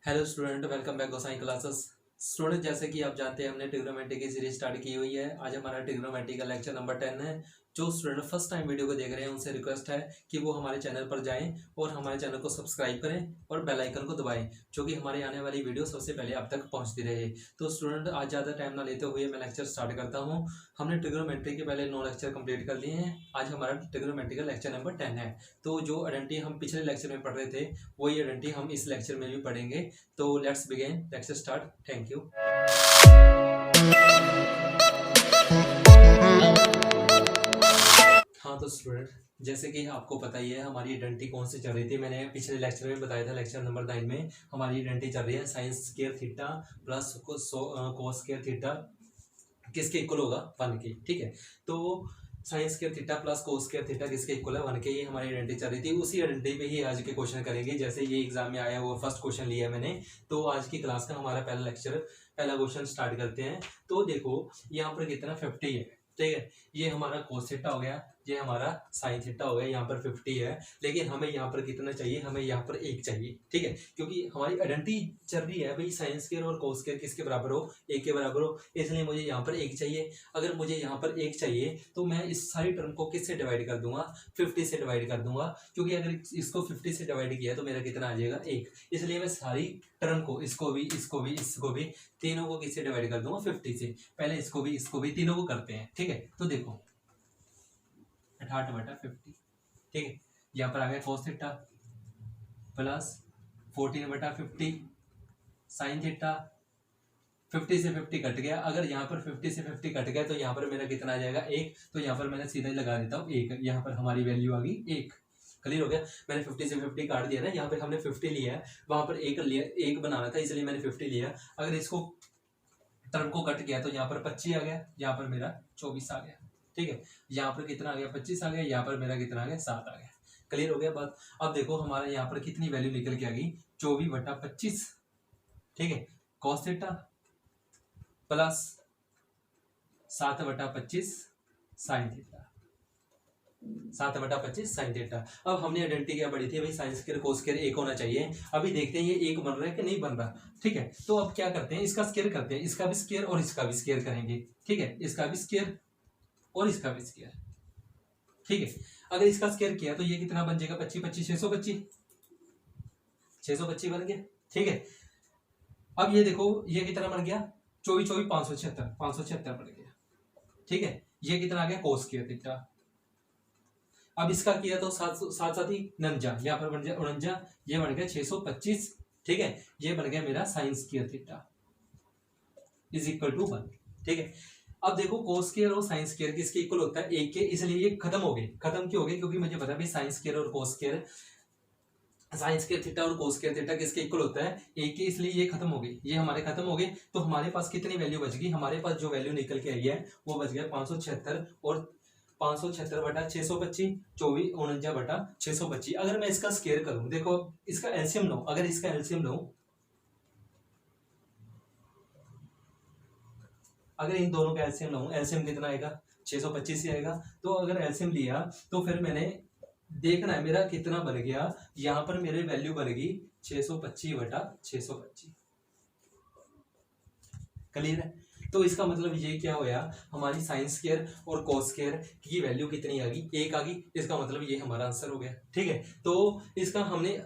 Hello student, welcome back गोसाई classes. Student, जैसे कि आप जानते हैं हमने ट्रिग्नोमेट्री की सीरीज स्टार्ट की हुई है। आज हमारा ट्रिग्नोमेट्री का लेक्चर नंबर 10 है। जो स्टूडेंट फर्स्ट टाइम वीडियो को देख रहे हैं उनसे रिक्वेस्ट है कि वो हमारे चैनल पर जाएं और हमारे चैनल को सब्सक्राइब करें और बेल आइकन को दबाएं, जो कि हमारी आने वाली वीडियो सबसे पहले आप तक पहुंचती रहे। तो स्टूडेंट, आज ज़्यादा टाइम ना लेते हुए मैं लेक्चर स्टार्ट करता हूँ। हमने ट्रिग्नोमेट्री के पहले 9 लेक्चर कंप्लीट कर लिए हैं। आज हमारा ट्रिग्नोमेट्री का लेक्चर नंबर 10 है। तो जो आइडेंटिटी हम पिछले लेक्चर में पढ़ रहे थे वही आइडेंटिटी हम इस लेक्चर में भी पढ़ेंगे। तो let's begin lecture start. Thank you. हाँ तो स्टूडेंट, जैसे कि आपको पता ही है हमारी आइडेंटिटी कौन सी चल रही थी। मैंने पिछले लेक्चर में बताया था, लेक्चर नंबर 9 में हमारी आइडेंटिटी चल रही है science square theta plus cos square theta किसके इक्वल होगा 1 के। ठीक है, तो science square theta plus cos square theta किसके इक्वल है 1 के। ये हमारी आइडेंटिटी चल रही थी। उसी आइडेंटिटी पे ही आज के क्वेश्चन करेंगे। जैसे ये एग्जाम में आया वो फर्स्ट क्वेश्चन लिया है मैंने। तो आज की क्लास का हमारा पहला लेक्चर, पहला क्वेश्चन स्टार्ट करते हैं। तो देखो यहाँ पर कितना 50 है। ठीक है, ये हमारा कोस थीटा हो गया, ये हमारा साइन थीटा हो गया। यहाँ पर 50 है, लेकिन हमें यहाँ पर कितना चाहिए, हमें यहाँ पर 1 चाहिए। ठीक है, क्योंकि हमारी आइडेंटिटी चल रही है भाई साइन स्क्वायर और कोस स्क्वायर किसके बराबर हो, 1 के बराबर हो, इसलिए मुझे यहाँ पर 1 चाहिए। अगर मुझे यहाँ पर 1 चाहिए तो मैं इस सारी टर्म को किससे डिवाइड कर दूंगा, 50 से डिवाइड कर दूंगा। क्योंकि अगर इसको 50 से डिवाइड किया तो मेरा कितना आ जाएगा 1। इसलिए मैं सारी टर्म को, इसको भी इसको भी इसको भी, तीनों को किससे डिवाइड कर दूंगा 50 से। पहले इसको भी तीनों को करते हैं। ठीक है, तो देखो 68/50। ठीक है, यहाँ पर आ गया cos theta plus 14/50 sine theta. 50 से 50 कट गया। अगर यहाँ पर 50 से 50 कट गया तो यहाँ पर मेरा कितना आ जाएगा 1। तो यहाँ पर मैंने सीधा ही लगा देता हूँ 1। यहाँ पर हमारी वैल्यू आ गई 1। क्लियर हो गया। मैंने 50 से 50 काट दिया ना, यहाँ पर हमने 50 लिया है, वहां पर 1 लिया, 1 बनाना था, इसलिए मैंने 50 लिया। अगर इसको टर्म को कट गया तो यहाँ पर 25 आ गया, यहाँ पर मेरा 24 आ गया। ठीक है, यहाँ पर कितना आ गया 25 आ गया, यहाँ पर मेरा कितना आ गया 7 आ गया। क्लियर हो गया बात। अब देखो हमारा यहाँ पर कितनी वैल्यू निकल के आ गई 24/25। ठीक है, cos theta plus 7/25 sine theta, 7/25 sine theta. अब हमने आइडेंटिटी क्या पढ़ी थी भाई, साइन स्क्वायर कोस स्क्वायर 1 होना चाहिए। अभी देखते हैं ये 1 बन रहा है कि नहीं बन रहा। ठीक है, तो अब क्या करते हैं, इसका स्क्वायर करते हैं, इसका भी स्क्वायर और इसका भी स्क्वायर करेंगे। ठीक है, इसका भी स्क्वायर और इसका भी स्क्वायर। ठीक है, अगर इसका स्क्वायर किया तो ये कितना बन जाएगा 25 25 625, 625 बन गया। ठीक है, अब ये देखो ये कितना बन गया 24 24 576, 576 बन गया। ठीक है, ये कितना आ गया कोस स्क्वायर थीटा। अब इसका किया तो साथ साथ ही 49, यहाँ पर बन जाए 49, ये बन गया 625। ठीक है, ये बन गया मेरा sine square theta is equal to 1। ठीक है, अब देखो कोस स्क्वायर और साइन स्क्वायर किसके इक्वल होता है 1 के, इसलिए ये खत्म हो गए। खत्म क्यों हो गए, क्योंकि मुझे पता है भाई साइन स्क्वायर और cos square, sign square theta और कोस स्क्वायर थीटा किसके इक्वल होता है 1 के, इसलिए ये खत्म हो गई, ये हमारे खत्म हो गए। तो हमारे पास कितनी वैल्यू बच गई, हमारे पास जो वैल्यू निकल के आई है वो बच गया 576 और 576/625, 24 49/625। अगर मैं इसका स्क्वायर करूं, देखो इसका एलसीएम लो, अगर इसका एलसीएम लो, अगर इन दोनों का एलसीएम लूं, एलसीएम कितना आएगा 625 ही आएगा। तो अगर एलसीएम लिया तो फिर मैंने देखना है मेरा कितना बन गया। यहां पर मेरी वैल्यू बन गई 625/625। क्लियर है, तो इसका मतलब ये क्या होया, हमारी साइन स्क्वायर और कोस स्क्वायर की वैल्यू कितनी आ गई 1 आ गई। इसका मतलब ये हमारा आंसर हो गया। ठीक है, तो इसका हमने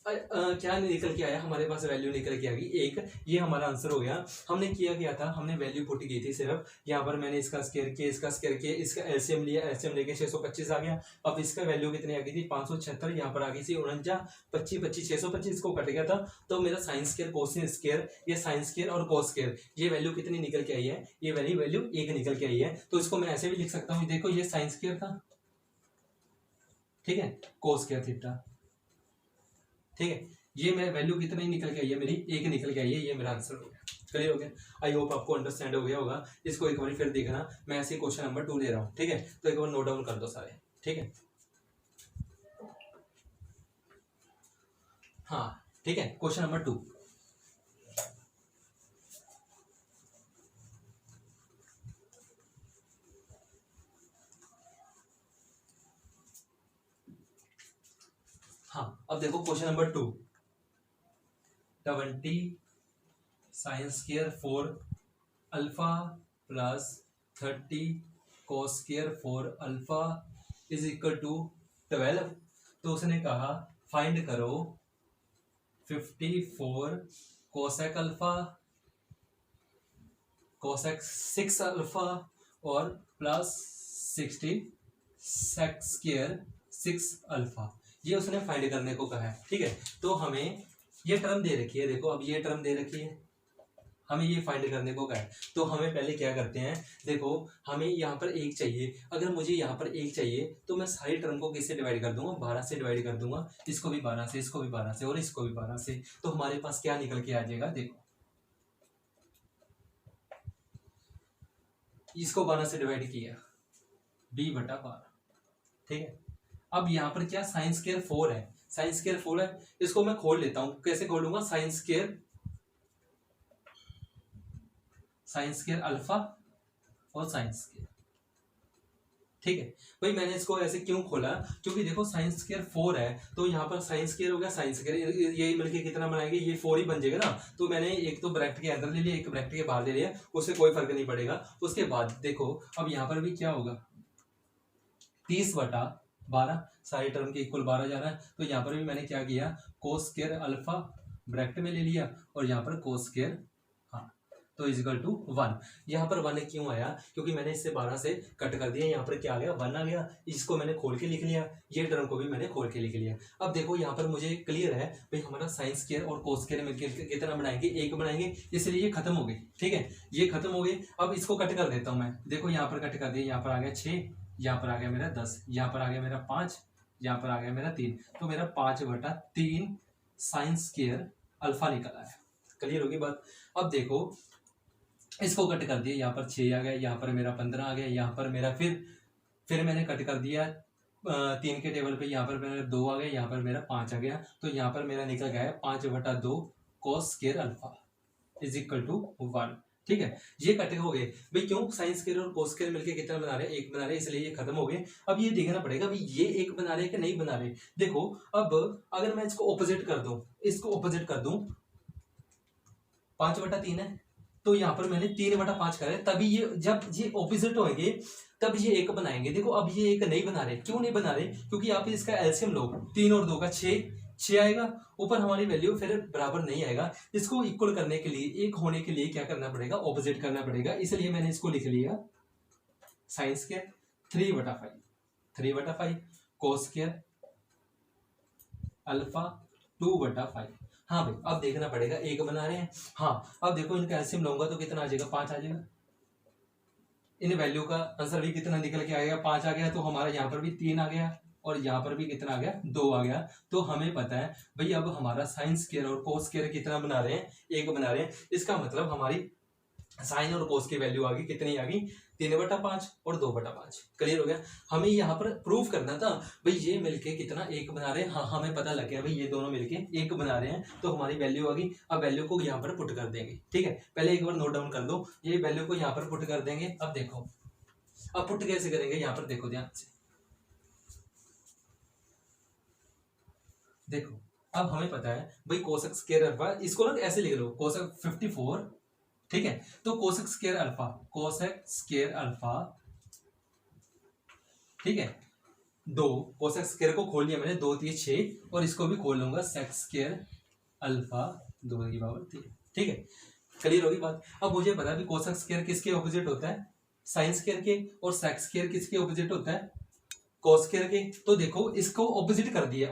क्या निकल के आया, हमारे पास वैल्यू निकल के आ गई 1। ये हमारा आंसर हो गया। हमने किया क्या था, हमने वैल्यू पुट की थी सिर्फ। यहाँ पर मैंने इसका स्क्वायर किया, इसका स्क्वायर किया, इसका एलसीएम लिया, एलसीएम लेके 625 आ गया। अब इसका वैल्यू कितनी आ गई थी 576, यहाँ पर आ गई थी 49, 25 25 625 को कट गया था। तो मेरा साइन स्क्वायर कोस स्क्वायर, ये साइन स्क्वायर और कोस स्क्वायर, ये वैल्यू कितनी निकल के आई है, ये वैल्यू 1 निकल के आई है। तो इसको मैं ऐसे भी लिख सकता हूँ, देखो ये साइन स्क्वायर था, ठीक है, कोस स्क्वायर थीटा। ठीक है, ये मैं वैल्यू कितनी निकल के आई है मेरी 1 निकल के आई है। ये मेरा आंसर हो गया। क्लियर हो गया, आई होप आपको अंडरस्टैंड हो गया होगा। इसको एक बार फिर देखना, मैं ऐसे क्वेश्चन नंबर 2 ले रहा हूँ। ठीक है, तो एक बार नोट डाउन कर दो सारे। ठीक है, हाँ ठीक है, क्वेश्चन नंबर 2। हाँ अब देखो question number 2, 20 sine square 4 alpha plus 30 cos square 4 alpha is equal to 12। तो उसने कहा फाइंड करो 54 कोसेक अल्फा कोसेक 6 अल्फा और प्लस 60 सेक स्क्वायर 6 अल्फा। ये उसने फाइंड करने को कहा है। ठीक है, तो हमें ये टर्म दे रखी है, देखो अब ये टर्म दे रखी है, हमें ये फाइंड करने को कहा है। तो हमें पहले क्या करते हैं, देखो हमें यहाँ पर एक चाहिए, अगर मुझे यहाँ पर एक चाहिए तो मैं सारी टर्म को किससे डिवाइड कर दूंगा, 12 से डिवाइड कर दूंगा, इसको भी 12 से, इसको भी 12 से और इसको भी 12 से। तो हमारे पास क्या निकल के आ जाएगा, देखो इसको 12 से डिवाइड किया b/12। ठीक है, अब यहाँ पर क्या साइन स्क्वायर 4 है, साइन स्क्वायर 4 है, इसको मैं खोल लेता हूं। कैसे खोलूंगा, साइन स्क्वायर अल्फा और साइन स्क्वायर। ठीक है भाई, मैंने इसको ऐसे क्यों खोला, क्योंकि देखो साइन स्क्वायर 4 है तो यहाँ पर साइन स्क्वायर हो गया, साइन स्क्वायर ये मिलके कितना बनाएंगे, ये 4 ही बन जाएगा ना। तो मैंने एक तो ब्रैकेट के अंदर ले लिया, एक ब्रैकेट के बाहर ले लिया, उससे कोई फर्क नहीं पड़ेगा। उसके बाद देखो अब यहाँ पर भी क्या होगा, 30/12 सारी टर्म के इक्वल 12 जा रहा है। तो यहाँ पर भी मैंने क्या किया, कोस स्क्वायर अल्फा ब्रैकेट में ले लिया और यहाँ पर कोस स्क्वायर, हाँ तो इजिकल टू 1। यहाँ पर 1 क्यों आया, क्योंकि मैंने इससे 12 से कट कर दिया, यहाँ पर क्या आ गया 1 आ गया, इसको मैंने खोल के लिख लिया, ये टर्म को भी मैंने खोल के लिख लिया। अब देखो यहाँ पर मुझे क्लियर है भाई, हमारा साइन स्क्वायर और कोस स्क्वायर मिलकर कितना बनाएंगे, 1 बनाएंगे, इसलिए ये खत्म हो गई। ठीक है, ये खत्म हो गई। अब इसको कट कर देता हूँ मैं, देखो यहाँ पर कट कर दिया, यहाँ पर आ गया 6, यहाँ पर आ गया मेरा 10, यहाँ पर आ गया मेरा 5, यहाँ पर आ गया मेरा 3, तो मेरा 5/3 साइन स्क्वायर अल्फा निकल आया। क्लियर होगी बात। अब देखो इसको कट कर दिया, यहाँ पर 6 आ गया, यहाँ पर मेरा 15 आ गया, यहाँ पर मेरा फिर मैंने कट कर दिया 3 के टेबल पे, यहाँ पर मेरा 2 आ गया, यहाँ पर मेरा 5 आ गया, तो यहाँ पर मेरा निकल गया है 5/2 cos square alpha is equal to 1। ठीक है, ये कटे हो गए भाई, क्यों साइन स्क्वायर और कोस स्क्वायर मिलके कितना बना रहे हैं, 1 बना रहे हैं, इसलिए ये खत्म हो गए। अब ये देखना पड़ेगा भाई ये 1 बना रहे हैं कि नहीं बना रहे। देखो अब अगर मैं इसको ऑपोजिट कर दूं, इसको ऑपोजिट कर दूं, 5/3 है, तो यहाँ पर मैंने 3/5 करा है, तभी ये जब ये ऑपोजिट होंगे तब ये 1 बनाएंगे। देखो अब ये 1 नहीं बना रहे, क्यों नहीं बना रहे, क्योंकि आप इसका एलसीएम लो, 3 और 2 का 6 आएगा, ऊपर हमारी वैल्यू फिर बराबर नहीं आएगा। इसको इक्वल करने के लिए, 1 होने के लिए क्या करना पड़ेगा, ऑपोजिट करना पड़ेगा, इसलिए मैंने इसको लिख लिया साइन स्क्वायर 3/5 कोस स्क्वायर अल्फा 2/5। हाँ भाई, अब देखना पड़ेगा 1 बना रहे हैं, हाँ अब देखो इनका एलसीएम लूंगा तो कितना आ जाएगा, 5 आ जाएगा। इन वैल्यू का आंसर भी कितना निकल के आएगा, 5 आ गया, तो हमारा यहाँ पर भी 3 आ गया और यहाँ पर भी कितना आ गया, 2 आ गया। तो हमें पता है भाई अब हमारा साइन स्क्वायर और कोस स्क्वायर कितना बना रहे हैं, 1 बना रहे हैं। इसका मतलब हमारी साइन और कोस की वैल्यू आ गई, कितनी आ गई, 3/5 और 2/5। क्लियर हो गया। हमें यहाँ पर प्रूफ करना था भाई ये मिलके कितना 1 बना रहे हैं, हाँ हमें पता लग गया भाई ये दोनों मिलके 1 बना रहे हैं, तो हमारी वैल्यू आ गई। अब वैल्यू को यहाँ पर पुट कर देंगे। ठीक है, पहले एक बार नोट डाउन कर दो, ये वैल्यू को यहाँ पर पुट कर देंगे। अब देखो अब पुट कैसे करेंगे, यहाँ पर देखो ध्यान से, देखो अब हमें पता है भाई कोसेक स्क्वायर अल्फा, इसको ना ऐसे लिख लो कोसेक 54। ठीक है, तो कोसेक स्क्वायर अल्फा, ठीक है, 2 कोसेक स्क्वायर को खोल लिया मैंने, 2 3 6, और इसको भी खोल लूंगा सेक स्क्वायर अल्फा 2/3। ठीक है, क्लियर होगी बात। अब मुझे पता है कि कोसेक स्क्वायर किसके ऑपोजिट होता है, साइन स्क्वायर के, और सेक स्क्वायर किसके ऑपोजिट होता है, कोस स्क्वायर के। तो देखो इसको ऑपोजिट कर दिया,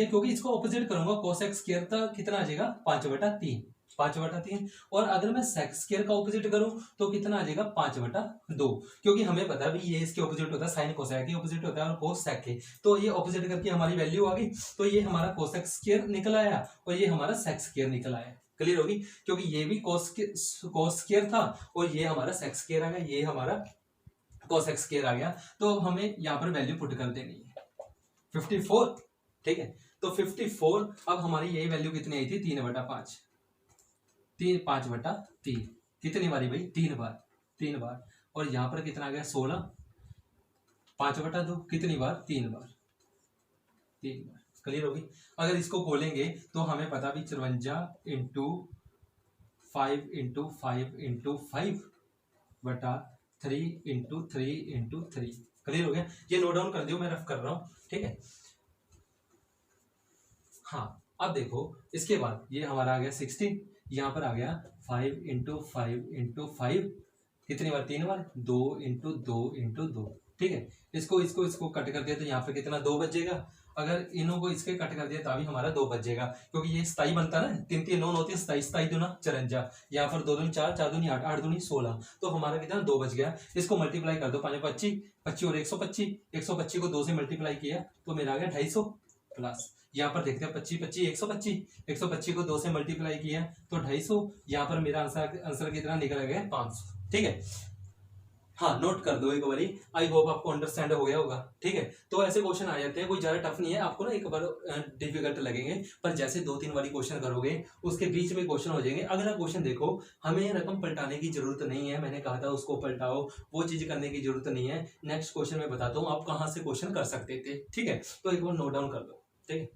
क्योंकि इसको ऑपोजिट करूंगा कोसेक स्क्वायर का कितना आ जाएगा, 5/3। और अगर मैं सेक स्क्वायर का ऑपोजिट करूं तो कितना आ जाएगा, 5/2, क्योंकि हमें पता है भाई ये इसके ऑपोजिट होता है, साइन कोसेक के ऑपोजिट होता है और कोस सेक के, तो ये ऑपोजिट करके हमारी वैल्यू आ गई। तो ये हमारा कोसेक स्क्वायर निकल आया और ये हमारा सेक स्क्वायर निकल आया। क्लियर होगी, क्योंकि ये भी कोस स्क्वायर था और ये हमारा सेक स्क्वायर आ गया, ये हमारा कोसेक स्क्वायर आ गया। तो हमें यहाँ पर वैल्यू पुट कर देनी है 54। ठीक है, तो 54, अब हमारी यही वैल्यू कितनी आई थी, 3/5, 5/3 कितनी बारी भाई, 3 बार, और यहाँ पर कितना आ गया 16, 5/2 कितनी बार, 3 बार। क्लियर होगी। अगर इसको खोलेंगे तो हमें पता भी 54 इंटू 5 इंटू 5 इंटू 5 बटा 3 इंटू 3 इंटू 3। क्लियर हो गया। ये नोट डाउन कर दियो, मैं रफ कर रहा हूं, ठीक है। हाँ अब देखो इसके बाद ये हमारा आ गया 16, यहाँ पर आ गया 5 इंटू 5 इंटू 5, कितनी बार, 3 बार, 2 इंटू 2 इंटू 2, ठीक है। इसको इसको इसको कट कर दिया तो यहाँ पे कितना 2 बचेगा। अगर इनों को इसके कट कर दिया तभी हमारा 2 बचेगा, क्योंकि ये 27 बनता है ना, 3 3 9 होती है 27, 27 दूना 54, यहाँ पर 2 दूनी 4, 4 दूनी 8, 8 दूनी 16, तो हमारा कितना 2 बच गया। इसको मल्टीप्लाई कर दो, 5 25, 25 और 125, 125 को 2 से मल्टीप्लाई किया तो मेरा आ गया 250 प्लस, यहाँ पर देखते हैं 25 25 125, 125 को 2 से मल्टीप्लाई किया तो 250, यहाँ पर मेरा आंसर कितना निकल गया 500, ठीक है। हाँ नोट कर दो एक बारी, आई होप आपको अंडरस्टैंड हो गया होगा, ठीक है। तो ऐसे क्वेश्चन आ जाते हैं, कोई ज्यादा टफ नहीं है, आपको ना एक बार डिफिकल्ट लगेंगे, पर जैसे 2-3 बारी क्वेश्चन करोगे उसके बीच में क्वेश्चन हो जाएंगे। अगला क्वेश्चन देखो, हमें रकम पलटाने की जरूरत नहीं है, मैंने कहा था उसको पलटाओ, वो चीज करने की जरूरत नहीं है। नेक्स्ट क्वेश्चन में बताता हूँ आप कहाँ से क्वेश्चन कर सकते थे, ठीक है। तो एक बार नोट डाउन कर दो, ठीक है।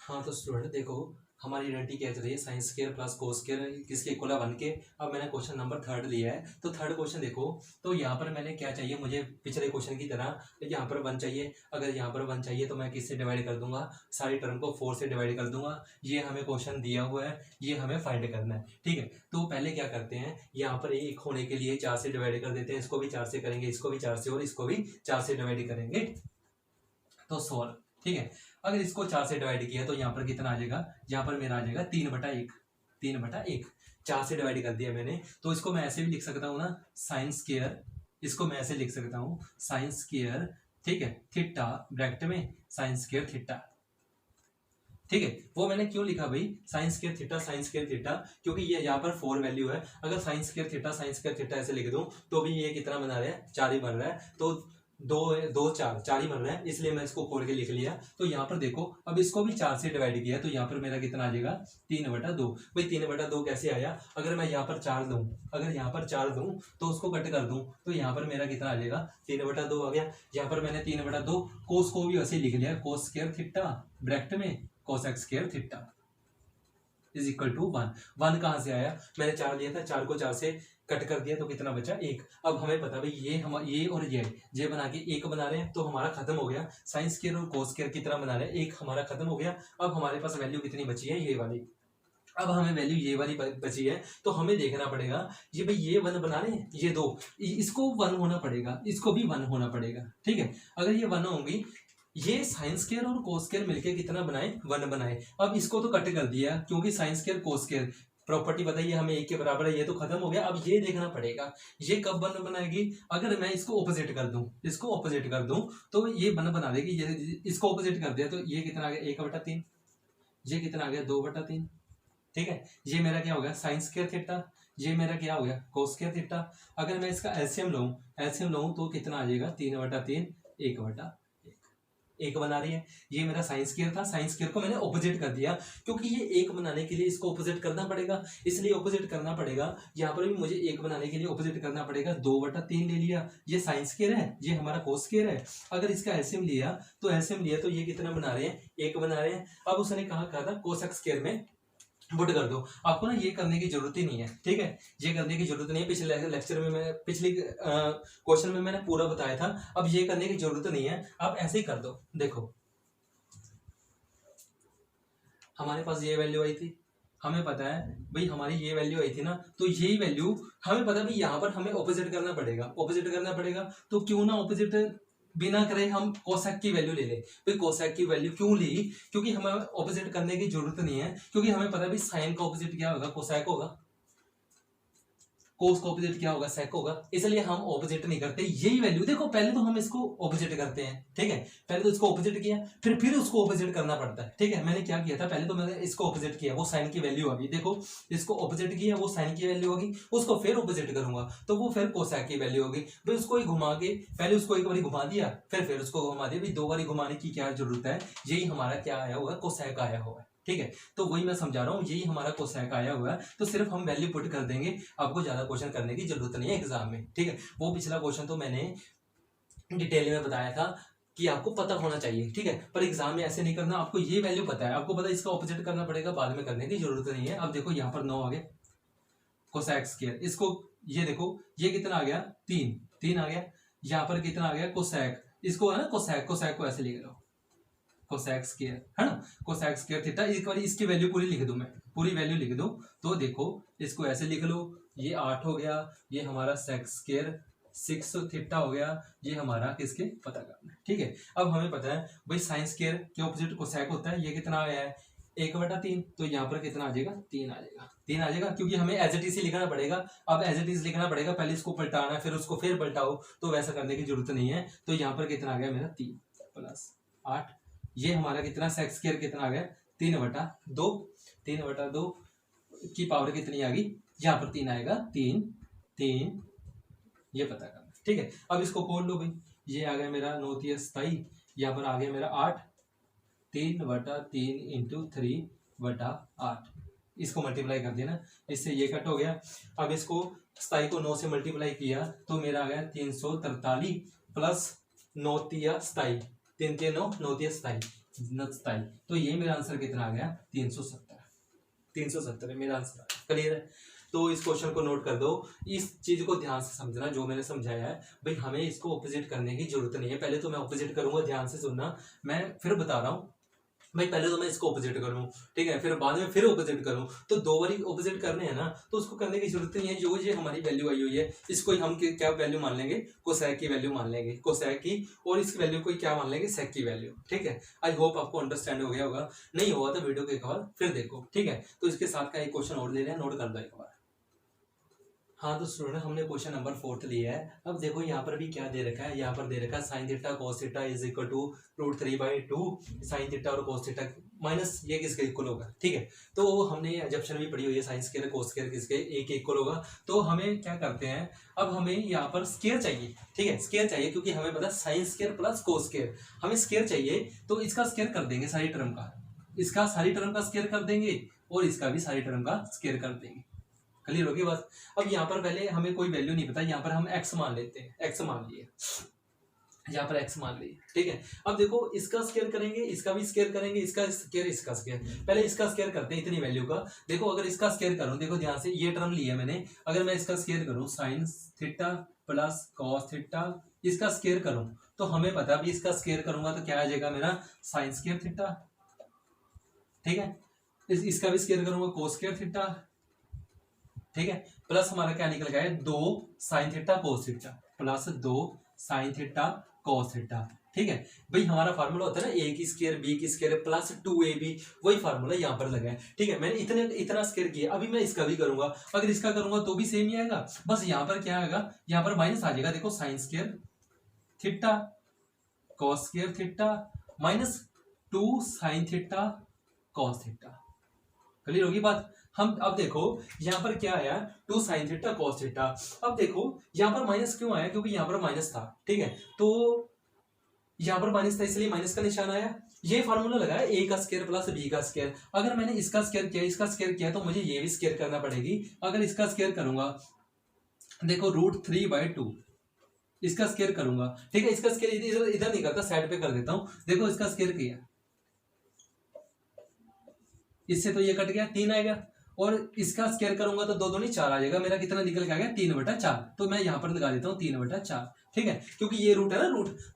हाँ तो स्टूडेंट देखो, हमारी आइडेंटिटी क्या चल रही है, science square plus cos square किसके इक्वल है 1 के। अब मैंने क्वेश्चन नंबर 3 लिया है, तो थर्ड क्वेश्चन देखो, तो यहाँ पर मैंने क्या चाहिए, मुझे पिछले क्वेश्चन की तरह यहाँ पर 1 चाहिए। अगर यहाँ पर 1 चाहिए तो मैं किससे डिवाइड कर दूंगा, सारी टर्म को 4 से डिवाइड कर दूंगा। ये हमें क्वेश्चन दिया हुआ है, ये हमें फाइंड करना है, ठीक है। तो पहले क्या करते हैं, यहाँ पर 1 होने के लिए 4 से डिवाइड कर देते हैं, इसको भी 4 से करेंगे, इसको भी 4 से और इसको भी 4 से डिवाइड करेंगे तो 16, ठीक है। अगर इसको 4 से डिवाइड किया तो यहाँ पर कितना आ जाएगा, यहाँ पर मेरा आ जाएगा 3/1, 3/1, 4 से डिवाइड कर दिया मैंने। तो इसको मैं ऐसे भी लिख सकता हूँ ना, साइन स्क्वायर, इसको मैं ऐसे लिख सकता हूँ साइन स्क्वायर, ठीक है, थीटा ब्रैकेट में साइन स्क्वायर थीटा, ठीक है। वो मैंने क्यों लिखा भाई sign square theta, sign square theta, क्योंकि ये यहाँ पर 4 वैल्यू है। अगर sign square theta, sign square theta ऐसे लिख दूं तो भी ये कितना बना रहे हैं, 4 ही बन रहा है, तो 2 4 ही बन रहा है, इसलिए मैं इसको खोल के लिख लिया। तो यहाँ पर देखो, अब इसको भी 4 से डिवाइड किया तो यहाँ पर मेरा कितना आ जाएगा 3/2। भाई 3/2 कैसे आया, अगर मैं यहाँ पर 4 दूं, अगर यहाँ पर 4 दूं तो उसको कट कर दूं तो यहाँ पर मेरा कितना आ जाएगा 3/2 आ गया। यहाँ पर मैंने 3/2 कोस को भी वैसे लिख लिया, कोस स्क्वायर थीटा ब्रैकेट में cosec square theta is equal to 1। 1 कहाँ से आया, मैंने 4 लिया था, 4 को 4 से कट कर दिया तो कितना बचा 1। अब हमें पता भाई ये और ये बना के 1 बना रहे हैं तो हमारा खत्म हो गया। साइन स्क्वायर और कोस स्क्वायर की तरह बना रहे हैं, 1 हमारा खत्म हो गया। अब हमारे पास वैल्यू कितनी बची है, ये वाली। अब हमें वैल्यू ये वाली बची है तो हमें देखना पड़ेगा, ये भाई ये 1 बना रहे हैं, ये 2, इसको 1 होना पड़ेगा, इसको भी 1 होना पड़ेगा, ठीक है। अगर ये 1 होंगी, ये साइन स्क्वायर और कोस स्क्वायर मिलके कितना बनाए 1 बनाए। अब इसको तो कट कर दिया क्योंकि sine square cos square property बताइए हमें 1 के बराबर है, ये तो खत्म हो गया। अब ये देखना पड़ेगा ये कब 1 बनाएगी, अगर मैं इसको ऑपोजिट कर दूं, इसको ऑपोजिट कर दूं तो ये 1 बना देगी। ये इसको ऑपोजिट कर दिया तो ये कितना आ गया 1/3, ये कितना आ गया 2/3, ठीक है। ये मेरा क्या हो गया साइन स्क्वायर थीटा, ये मेरा क्या हो गया कोस स्क्वायर थीटा। अगर मैं इसका एलसीएम लूं तो कितना आ जाएगा 3/3, 1 बना रही है। ये मेरा साइन स्क्वायर था, साइन स्क्वायर को मैंने ऑपोजिट कर दिया क्योंकि ये 1 बनाने के लिए इसको ऑपोजिट करना पड़ेगा, इसलिए ऑपोजिट करना पड़ेगा। यहाँ पर भी मुझे 1 बनाने के लिए ऑपोजिट करना पड़ेगा, 2/3 ले लिया। ये साइन स्क्वायर है, ये हमारा कोस स्क्वायर है। अगर इसका एलसीएम लिया तो ये कितना बना रहे हैं 1 बना रहे हैं। अब उसने कहा था कोसेक स्क्वायर में पुट कर दो, आपको ना ये करने की जरूरत ही नहीं है, ठीक है। ये करने की जरूरत नहीं है, पिछले लेक्चर में मैं पिछली क्वेश्चन में मैंने पूरा बताया था। अब ये करने की जरूरत नहीं है, आप ऐसे ही कर दो। देखो हमारे पास ये वैल्यू आई थी, हमें पता है भाई हमारी ये वैल्यू आई थी ना, तो यही वैल्यू हमें पता है भाई यहाँ पर हमें ऑपोजिट करना पड़ेगा। तो क्यों ना ऑपोजिट बिना करे हम कोसेक की वैल्यू ले ले। भाई कोसेक की वैल्यू क्यों ली, क्योंकि हमें ऑपोजिट करने की जरूरत नहीं है, क्योंकि हमें पता है भाई साइन का ऑपोजिट क्या होगा कोसेक होगा, कोस का ऑपोजिट क्या होगा सेक होगा, इसलिए हम ऑपोजिट नहीं करते। यही वैल्यू देखो, पहले तो हम इसको ऑपोजिट करते हैं, ठीक है। पहले तो इसको ऑपोजिट किया, फिर उसको ऑपोजिट करना पड़ता है, ठीक है। मैंने क्या किया था, पहले तो मैंने इसको ऑपोजिट किया, वो साइन की वैल्यू आ गई। देखो इसको ऑपोजिट किया, वो साइन की वैल्यू होगी, उसको फिर ऑपोजिट करूंगा तो वो फिर कोसेक की वैल्यू होगी। फिर उसको ही घुमा के, पहले उसको एक बार घुमा दिया, फिर उसको घुमा दिया। भाई 2 बार घुमाने की क्या जरूरत है, यही हमारा क्या आया हुआ है कोसेक आया हुआ है, ठीक है। तो वही मैं समझा रहा हूँ, यही हमारा कोसेक आया हुआ है, तो सिर्फ हम वैल्यू पुट कर देंगे, आपको ज्यादा क्वेश्चन करने की जरूरत नहीं है एग्जाम में, ठीक है। वो पिछला क्वेश्चन तो मैंने डिटेल में बताया था, कि आपको पता होना चाहिए, ठीक है। पर एग्जाम में ऐसे नहीं करना, आपको ये वैल्यू पता है, आपको पता है, इसका ऑपोजिट करना पड़ेगा, बाद में करने की जरूरत नहीं है। अब देखो यहाँ पर 9 आ गया कोसेक स्क्वायर, इसको ये देखो ये कितना आ गया 3, 3 आ गया। यहाँ पर कितना आ गया कोसेक, इसको है ना कोसेक, कोसेक को ऐसे लिख लो कोसेक स्क्वायर, है ना, कोसेक स्क्वायर थीटा। एक बार इसकी वैल्यू पूरी लिख दूं, मैं पूरी वैल्यू लिख दूं तो देखो इसको ऐसे लिख लो, ये 8 हो गया, ये हमारा सेक स्क्वायर 6 थीटा हो गया, ये हमारा किसके पता करना है, ठीक है। अब हमें पता है भाई साइन स्क्वायर के ऑपोजिट कोसेक होता है, ये कितना आया है 1/3, तो यहाँ पर कितना आ जाएगा 3 आ जाएगा, 3 आ जाएगा, क्योंकि हमें एज इट इज ही लिखना पड़ेगा। अब एज इट इज लिखना पड़ेगा, पहले इसको पलटाना फिर उसको फिर पलटाओ, तो वैसा करने की जरूरत नहीं है। तो यहाँ पर कितना आ गया मेरा 3 + 8, ये हमारा कितना सेक स्क्वायर कितना आ गया 3/2, 3/2 की पावर कितनी आ गई, यहाँ पर 3 आएगा, 3 3 ये पता करना, ठीक है। अब इसको खोल लो भाई, ये आ गया मेरा 9 × 27, यहाँ पर आ गया मेरा 8, 3/3 × 3/8, इसको मल्टीप्लाई कर दिया ना, इससे ये कट हो गया। अब इसको 27 को 9 से मल्टीप्लाई किया तो मेरा आ गया 343 प्लस 9 × 27, 3 3 9 9 × 27, तो ये मेरा आंसर कितना आ गया 370, 370 मेरा आंसर। क्लियर है, तो इस क्वेश्चन को नोट कर दो, इस चीज को ध्यान से समझना जो मैंने समझाया है भाई, हमें इसको ऑपोजिट करने की जरूरत नहीं है। पहले तो मैं ऑपोजिट करूंगा, ध्यान से सुनना, मैं फिर बता रहा हूँ भाई, पहले तो मैं इसको ऑपोजिट करूं, ठीक है, फिर बाद में फिर ऑपोजिट करूं, तो 2 बार ऑपोजिट करने हैं ना, तो उसको करने की जरूरत नहीं है। जो ये हमारी वैल्यू आई हुई है, इसको हम क्या वैल्यू मान लेंगे, कोसेक की वैल्यू मान लेंगे, कोसेक की, और इस वैल्यू को क्या मान लेंगे, सेक की वैल्यू, ठीक है। आई होप आपको अंडरस्टैंड हो गया होगा, नहीं हुआ तो वीडियो को एक बार फिर देखो, ठीक है। तो इसके साथ का एक क्वेश्चन और ले रहे हैं, नोट कर दो एक बार। हाँ तो स्टूडेंट, हमने क्वेश्चन नंबर 4 लिया है। अब देखो यहाँ पर भी क्या दे रखा है, यहाँ पर दे रखा है sine theta cos theta is equal to √3/2 sine theta और कोस थीटा माइनस ये किसके इक्वल होगा, ठीक है। तो हमने एजम्पशन भी पढ़ी हुई है, साइन स्क्वायर कोस स्क्वायर किसके एक इक्वल होगा। तो हमें क्या करते हैं, अब हमें यहाँ पर स्क्वायर चाहिए, ठीक है, स्क्वायर चाहिए, क्योंकि हमें पता sine square plus cos square, हमें स्क्वायर चाहिए, तो इसका स्क्वायर कर देंगे सारी टर्म का, इसका सारी टर्म का स्क्वायर कर देंगे, और इसका भी सारी टर्म का स्क्वायर कर देंगे। क्लियर होगी बात। अब यहाँ पर पहले हमें कोई वैल्यू नहीं पता, यहाँ पर हम x मान लेते हैं, x मान लिए, यहाँ पर x मान लिए, ठीक है। अब देखो इसका स्क्वायर करेंगे, इसका भी स्क्वायर करेंगे, इसका स्क्वायर इसका स्क्वायर, पहले इसका स्क्वायर करते हैं इतनी वैल्यू का। देखो अगर इसका स्क्वायर करूं, देखो ध्यान से, ये टर्म लिया मैंने, अगर मैं इसका स्क्वायर करूं sine theta plus cos theta, इसका स्क्वायर करूं तो हमें पता है, इसका स्क्वायर करूंगा तो क्या आ जाएगा मेरा साइन स्क्वायर थीटा, ठीक है। इसका भी स्क्वायर करूंगा कोस स्क्वायर थीटा, ठीक है, प्लस हमारा क्या निकल गया है 2 sign theta cos theta plus 2 sign theta cos theta, ठीक है। भाई हमारा फार्मूला होता है ना a की स्क्वायर b की स्क्वायर प्लस 2ab, वही फार्मूला यहाँ पर लगा है, ठीक है। मैंने इतना स्क्वायर किया, अभी मैं इसका भी करूंगा, अगर इसका करूंगा तो भी सेम ही आएगा, बस यहाँ पर क्या आएगा, यहाँ पर माइनस आ जाएगा। देखो sign square theta cos square theta minus 2 sign theta cos theta. Clear होगी बात। हम अब देखो यहाँ पर क्या आया 2 साइन थीटा कोस थीटा। अब देखो यहाँ पर माइनस क्यों आया, क्योंकि यहाँ पर माइनस था, ठीक है, तो यहाँ पर माइनस था इसलिए माइनस का निशान आया। ये फार्मूला लगाया a का स्क्वायर प्लस b का स्क्वायर, अगर मैंने इसका स्क्वायर किया इसका स्क्वायर किया तो मुझे ये भी स्क्वायर करना पड़ेगी। अगर इसका स्क्वायर करूंगा, देखो √3/2 इसका स्क्वायर करूंगा, ठीक है, इसका स्क्वायर इधर नहीं करता, साइड पे कर देता हूं। देखो इसका स्क्वायर किया, इससे तो ये कट गया 3 आएगा, और इसका स्क्वायर करूंगा तो 2 दूनी 4 आ जाएगा, मेरा कितना निकल के आ गया 3/4, तो मैं यहाँ पर लगा देता हूँ 3/4, ठीक है, क्योंकि ये रूट है ना,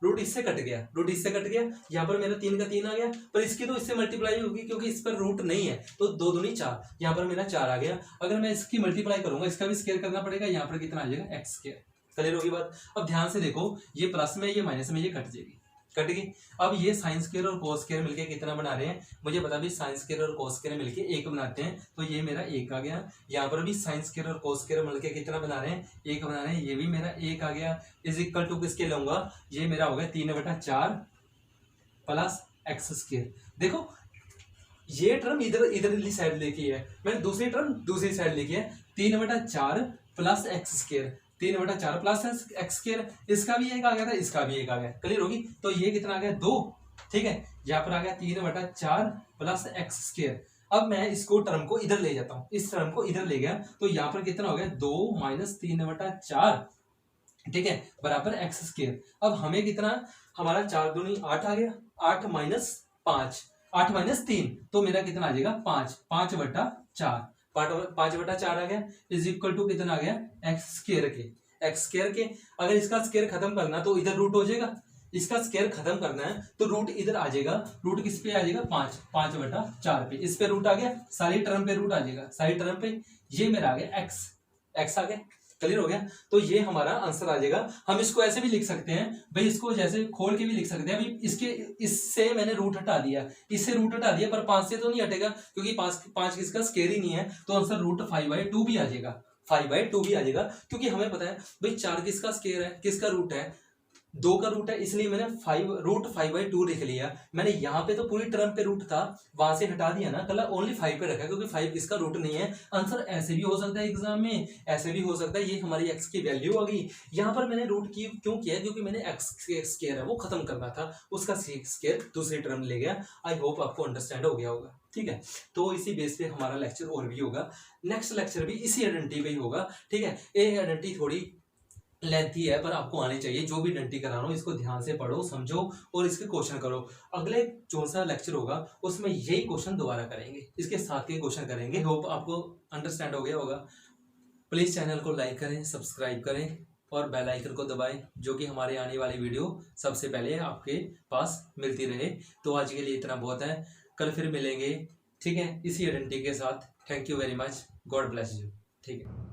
रूट इससे कट गया, रूट इससे कट गया, यहाँ पर मेरा 3 का 3 आ गया, पर इसकी तो इससे मल्टीप्लाई होगी क्योंकि इस पर रूट नहीं है, तो 2 दूनी 4, यहाँ पर मेरा 4 आ गया। अगर मैं इसकी मल्टीप्लाई करूंगा, इसका भी स्क्वायर करना पड़ेगा, यहाँ पर कितना आ जाएगा x²। क्लियर होगी बात। अब ध्यान से देखो, ये प्लस में ये माइनस में ये कट जाएगी, कट गई। अब ये साइन स्क्वायर और कोस स्क्वायर मिलके कितना बना रहे हैं, मुझे बता भी साइन स्क्वायर और कोस स्क्वायर मिलके 1 बनाते हैं, तो ये मेरा 1 आ गया। यहाँ पर भी साइन स्क्वायर और कोस स्क्वायर मिलके कितना बना रहे हैं, 1 बना रहे हैं, ये भी मेरा 1 आ गया। इज इक्वल टू किसके लूंगा, ये मेरा हो गया 3/4 प्लस x²। देखो ये टर्म इधरली साइड लेके है, मैंने दूसरी टर्म दूसरी साइड लेके है, 3/4 प्लस x², 3/4 प्लस x², इसका भी 1 आ गया था, इसका भी 1 आ गया। क्लियर होगी। तो ये कितना आ गया 2, ठीक है, यहाँ पर आ गया 3/4 प्लस x²। अब मैं इसको टर्म को इधर ले जाता हूँ, इस टर्म को इधर ले गया, तो यहाँ पर कितना हो गया 2 - 3/4, ठीक है, बराबर x²। अब हमें कितना, हमारा 4 दूनी 8 आ गया, 8 माइनस 5, 8 माइनस 3, तो मेरा कितना आ जाएगा 5, 5/4, 5/4 आ गया इज इक्वल टू कितना आ गया एक्स स्क्वायर के, एक्स स्क्वायर के। अगर इसका स्क्वायर खत्म करना तो इधर रूट हो जाएगा, इसका स्क्वायर खत्म करना है तो रूट इधर आ जाएगा, रूट किस पे आ जाएगा 5, 5/4 पे, इस पे रूट आ गया, सारी टर्म पे रूट आ जाएगा, सारी टर्म पे, ये मेरा आ गया एक्स, एक्स आ गया, क्लियर हो गया। तो ये हमारा आंसर आ जाएगा। हम इसको ऐसे भी लिख सकते हैं भाई, इसको जैसे खोल के भी लिख सकते हैं भाई, इसके इससे मैंने रूट हटा दिया, इससे रूट हटा दिया, पर 5 से तो नहीं हटेगा क्योंकि 5 किसका स्क्वायर ही नहीं है, तो आंसर √5/2 भी आ जाएगा, 5/2 भी आ जाएगा, क्योंकि हमें पता है भाई 4 किसका स्क्वायर है, किसका रूट है, 2 का रूट है, इसलिए मैंने √5/2 लिख लिया। मैंने यहाँ पे तो पूरी टर्म पे रूट था, वहां से हटा दिया ना, कल ओनली 5 पे रखा क्योंकि 5 इसका रूट नहीं है। आंसर ऐसे भी हो सकता है एग्जाम में, ऐसे भी हो सकता है, ये हमारी एक्स की वैल्यू आ गई। यहाँ पर मैंने रूट की क्यों किया, क्योंकि मैंने एक्स स्क्वायर है वो खत्म करना था, उसका स्क्वायर दूसरी टर्म ले गया। आई होप आपको अंडरस्टैंड हो गया होगा, ठीक है। तो इसी बेस पे हमारा लेक्चर और भी होगा, नेक्स्ट लेक्चर भी इसी आइडेंटिटी पे ही होगा, ठीक है। ये आइडेंटिटी थोड़ी लेंथी है पर आपको आनी चाहिए, जो भी आइडेंटिटी करा रहा हूं इसको ध्यान से पढ़ो, समझो और इसके क्वेश्चन करो। अगले जो सा लेक्चर होगा उसमें यही क्वेश्चन दोबारा करेंगे, इसके साथ के क्वेश्चन करेंगे। होप आपको अंडरस्टैंड हो गया होगा। प्लीज चैनल को लाइक करें, सब्सक्राइब करें और बेल आइकन को दबाएं, जो कि हमारे आने वाली वीडियो सबसे पहले आपके पास मिलती रहे। तो आज के लिए इतना बहुत है, कल फिर मिलेंगे, ठीक है, इसी आइडेंटिटी के साथ। Thank you very much, God bless you, ठीक है।